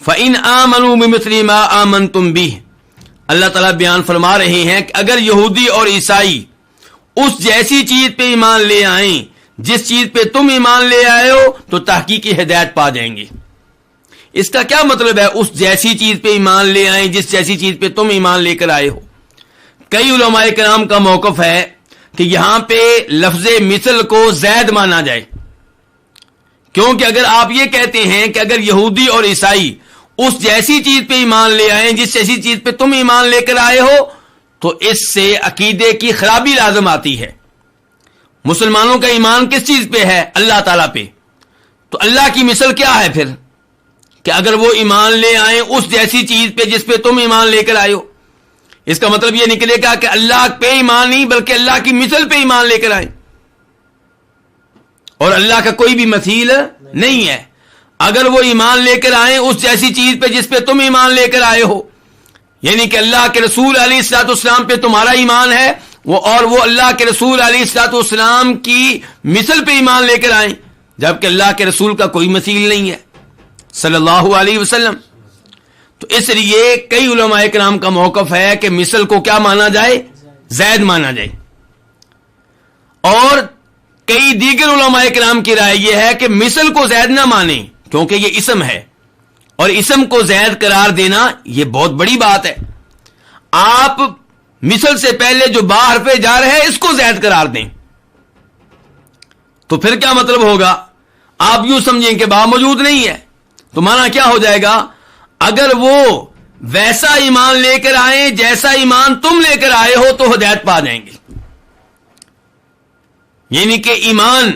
فَإِنْ آمَنُوا بِمِثْلِ مَا آمَنْتُمْ بِهِ، اللہ تعالیٰ بیان فرما رہے ہیں کہ اگر یہودی اور عیسائی اس جیسی چیز پہ ایمان لے آئیں جس چیز پہ تم ایمان لے آئے ہو تو تحقیقی ہدایت پا جائیں گے۔ اس کا کیا مطلب ہے اس جیسی چیز پہ ایمان لے آئیں جس جیسی چیز پہ تم ایمان لے کر آئے ہو؟ کئی علماء کرام کا موقف ہے کہ یہاں پہ لفظ مثل کو زید مانا جائے، کیونکہ اگر آپ یہ کہتے ہیں کہ اگر یہودی اور عیسائی اس جیسی چیز پہ ایمان لے آئیں جس جیسی چیز پہ تم ایمان لے کر آئے ہو تو اس سے عقیدے کی خرابی لازم آتی ہے۔ مسلمانوں کا ایمان کس چیز پہ ہے؟ اللہ تعالیٰ پہ۔ تو اللہ کی مثل کیا ہے پھر کہ اگر وہ ایمان لے آئیں اس جیسی چیز پہ جس پہ تم ایمان لے کر آئے ہو؟ اس کا مطلب یہ نکلے گا کہ اللہ پہ ایمان نہیں بلکہ اللہ کی مثل پہ ایمان لے کر آئیں، اور اللہ کا کوئی بھی مثیل نہیں ہے۔ اگر وہ ایمان لے کر آئیں اس جیسی چیز پہ جس پہ تم ایمان لے کر آئے ہو، یعنی کہ اللہ کے رسول علیہ الصلوۃ والسلام پہ تمہارا ایمان ہے اور وہ اللہ کے رسول علیہ الصلوۃ والسلام کی مثل پہ ایمان لے کر آئیں، جبکہ اللہ کے رسول کا کوئی مثیل نہیں ہے صلی اللہ علیہ وسلم۔ تو اس لیے کئی علماء کرام کا موقف ہے کہ مثل کو کیا مانا جائے؟ زید مانا جائے، اور کئی دیگر علماء کرام کی رائے یہ ہے کہ مثل کو زید نہ مانیں کیونکہ یہ اسم ہے، اور اسم کو زید قرار دینا یہ بہت بڑی بات ہے۔ آپ مثل سے پہلے جو با حرف جار ہے اس کو زید قرار دیں تو پھر کیا مطلب ہوگا؟ آپ یوں سمجھیں کہ با موجود نہیں ہے، تو معنی کیا ہو جائے گا؟ اگر وہ ویسا ایمان لے کر آئیں جیسا ایمان تم لے کر آئے ہو تو ہدایت پا جائیں گے، یعنی کہ ایمان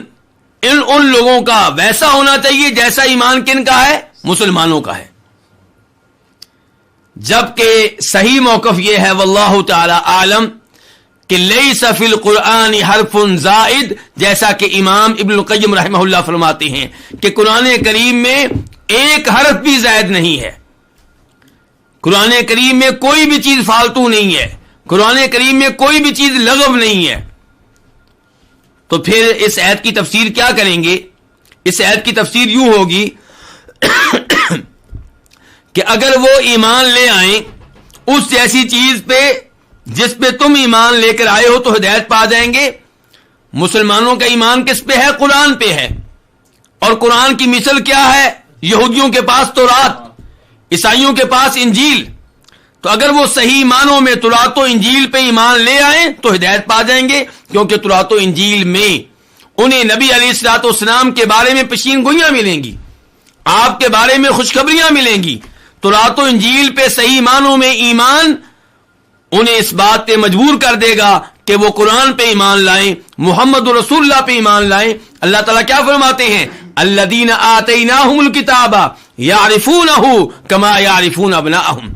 ان لوگوں کا ویسا ہونا چاہیے جیسا ایمان کن کا ہے؟ مسلمانوں کا ہے۔ جبکہ صحیح موقف یہ ہے واللہ تعالی عالم کہ لیس فی القرآن حرف زائد، جیسا کہ امام ابن القیم رحمہ اللہ فرماتے ہیں کہ قرآن کریم میں ایک حرف بھی زائد نہیں ہے، قرآن کریم میں کوئی بھی چیز فالتو نہیں ہے، قرآن کریم میں کوئی بھی چیز لغو نہیں ہے۔ تو پھر اس آیت کی تفسیر کیا کریں گے؟ اس آیت کی تفسیر یوں ہوگی کہ اگر وہ ایمان لے آئیں اس جیسی چیز پہ جس پہ تم ایمان لے کر آئے ہو تو ہدایت پا جائیں گے۔ مسلمانوں کا ایمان کس پہ ہے؟ قرآن پہ ہے، اور قرآن کی مثل کیا ہے؟ یہودیوں کے پاس تورات، عیسائیوں کے پاس انجیل۔ تو اگر وہ صحیح معنوں میں تورات و انجیل پہ ایمان لے آئیں تو ہدایت پا جائیں گے، کیونکہ تورات و انجیل میں انہیں نبی علیہ الصلوۃ والسلام کے بارے میں پیشین گوئیاں ملیں گی، آپ کے بارے میں خوشخبریاں ملیں گی۔ تورات و انجیل پہ صحیح معنوں میں ایمان انہیں اس بات پہ مجبور کر دے گا کہ وہ قرآن پہ ایمان لائیں، محمد رسول اللہ پہ ایمان لائیں۔ اللہ تعالیٰ کیا فرماتے ہیں؟ الذین آتیناہم الکتاب یعرفونہ کما یعرفون ابناءہم،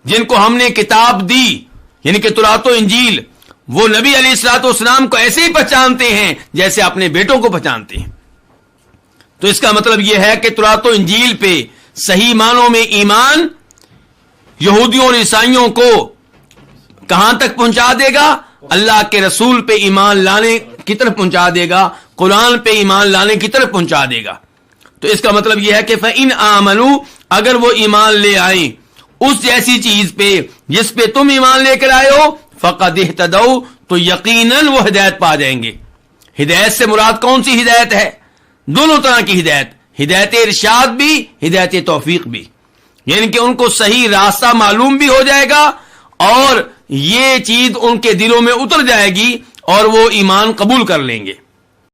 جن کو ہم نے کتاب دی یعنی کہ تورات و انجیل، وہ نبی علیہ الصلوۃ والسلام کو ایسے ہی پہچانتے ہیں جیسے اپنے بیٹوں کو پہچانتے ہیں۔ تو اس کا مطلب یہ ہے کہ تورات و انجیل پہ صحیح معنوں میں ایمان یہودیوں اور عیسائیوں کو کہاں تک پہنچا دے گا؟ اللہ کے رسول پہ ایمان لانے کی طرف پہنچا دے گا، قرآن پہ ایمان لانے کی طرف پہنچا دے گا۔ تو اس کا مطلب یہ ہے کہ فَإِنْ آمَنُوا، اگر وہ ایمان لے آئیں اس جیسی چیز پہ جس پہ تم ایمان لے کر آئے ہو فَقَدْ اهْتَدَوْا، تو یقیناً وہ ہدایت پا جائیں گے۔ ہدایت سے مراد کون سی ہدایت ہے؟ دونوں طرح کی ہدایت، ہدایت ارشاد بھی، ہدایت توفیق بھی، یعنی کہ ان کو صحیح راستہ معلوم بھی ہو جائے گا اور یہ چیز ان کے دلوں میں اتر جائے گی اور وہ ایمان قبول کر لیں گے۔